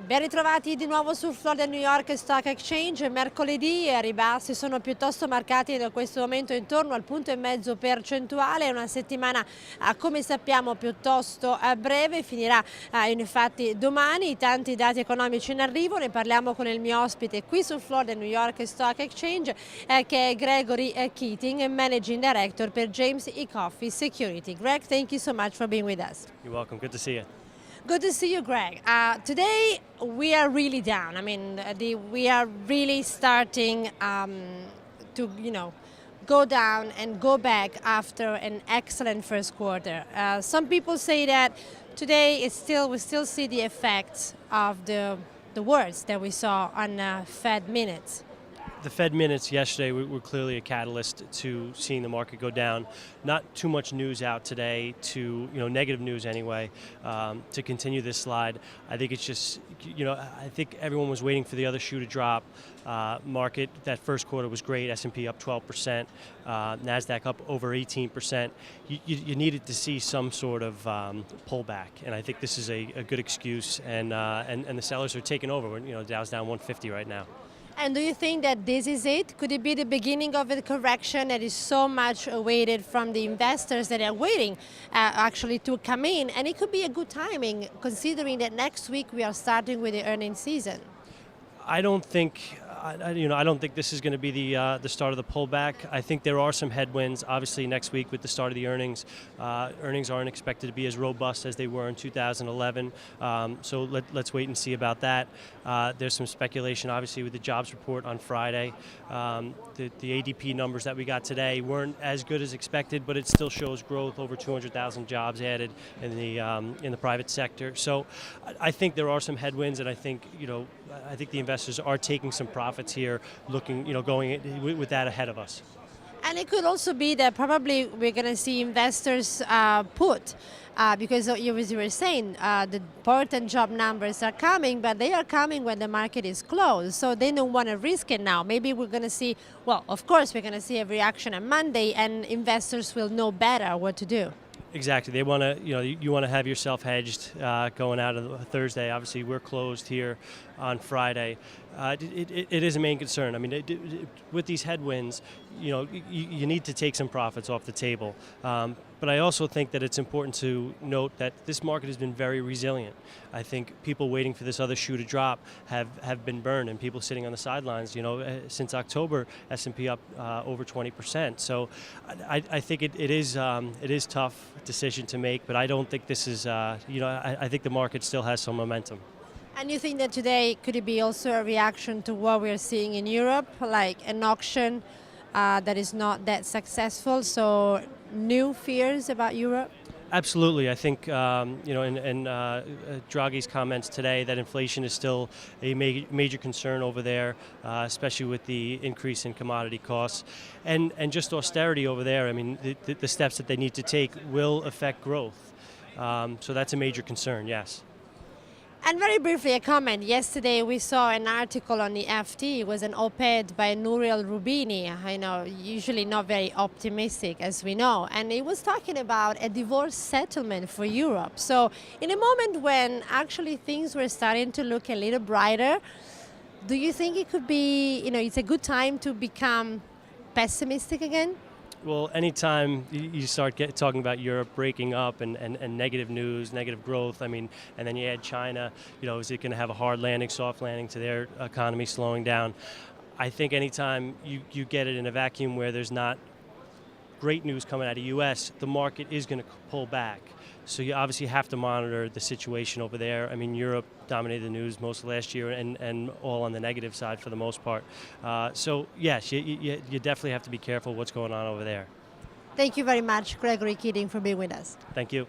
Ben ritrovati di nuovo sul floor del New York Stock Exchange. Mercoledì i ribassi sono piuttosto marcati da questo momento intorno al 1,5 percentuale. È una settimana, come sappiamo, piuttosto breve. Finirà infatti domani. Tanti dati economici in arrivo. Ne parliamo con il mio ospite qui sul floor del New York Stock Exchange, che è Gregory Keating, Managing Director per James E. Coffey Securities. Greg, thank you so much for being with us. You're welcome. Good to see you. Good to see you, Greg. Today we are really down. I mean, we are really starting to, go down and go back after an excellent first quarter. Some people say that today we still see the effects of the words that we saw on Fed minutes. The Fed minutes yesterday were clearly a catalyst to seeing the market go down. Not too much news out today to, negative news anyway, to continue this slide. I think it's just, I think everyone was waiting for the other shoe to drop. Market, that first quarter was great. S&P up 12%, NASDAQ up over 18%. You needed to see some sort of pullback, and I think this is a good excuse, and the sellers are taking over. Dow's down 150 right now. And do you think that this is it? Could it be the beginning of a correction that is so much awaited from the investors that are waiting actually to come in? And it could be a good timing considering that next week we are starting with the earnings season. I don't think this is going to be the start of the pullback. I think there are some headwinds. Obviously, next week with the start of the earnings, earnings aren't expected to be as robust as they were in 2011. So let's wait and see about that. There's some speculation, obviously, with the jobs report on Friday. The ADP numbers that we got today weren't as good as expected, but it still shows growth, over 200,000 jobs added in the private sector. So I think there are some headwinds, and I think the investors are taking some profits here, looking, going with that ahead of us. And it could also be that probably we're going to see investors put, because as you were saying, the important job numbers are coming, but they are coming when the market is closed, so they don't want to risk it now. Maybe we're going to see, well, of course, we're going to see a reaction on Monday, and investors will know better what to do. Exactly. They want to, you want to have yourself hedged going out of Thursday. Obviously, we're closed here on Friday. It is a main concern. I mean, with these headwinds, you need to take some profits off the table. But I also think that it's important to note that this market has been very resilient. I think people waiting for this other shoe to drop have been burned, and people sitting on the sidelines. Since October, S&P up over 20%. So I think it is tough decision to make, but I don't think this is. I think the market still has some momentum. And you think that today could it be also a reaction to what we're seeing in Europe, like an auction that is not that successful? So new fears about Europe? Absolutely. I think, in Draghi's comments today, that inflation is still a major concern over there, especially with the increase in commodity costs. And just austerity over there, I mean, the steps that they need to take will affect growth. So that's a major concern, yes. And very briefly, a comment. Yesterday we saw an article on the FT. It was an op-ed by Nouriel Roubini. I know, usually not very optimistic, as we know. And it was talking about a divorce settlement for Europe. So in a moment when actually things were starting to look a little brighter, do you think it could be, it's a good time to become pessimistic again? Well, anytime you start talking about Europe breaking up and negative news, negative growth, I mean, and then you add China, is it going to have a hard landing, soft landing to their economy slowing down? I think anytime you get it in a vacuum where there's not great news coming out of the U.S., the market is going to pull back. So you obviously have to monitor the situation over there. I mean, Europe dominated the news most of last year and all on the negative side for the most part. So, yes, you definitely have to be careful what's going on over there. Thank you very much, Gregory Keating, for being with us. Thank you.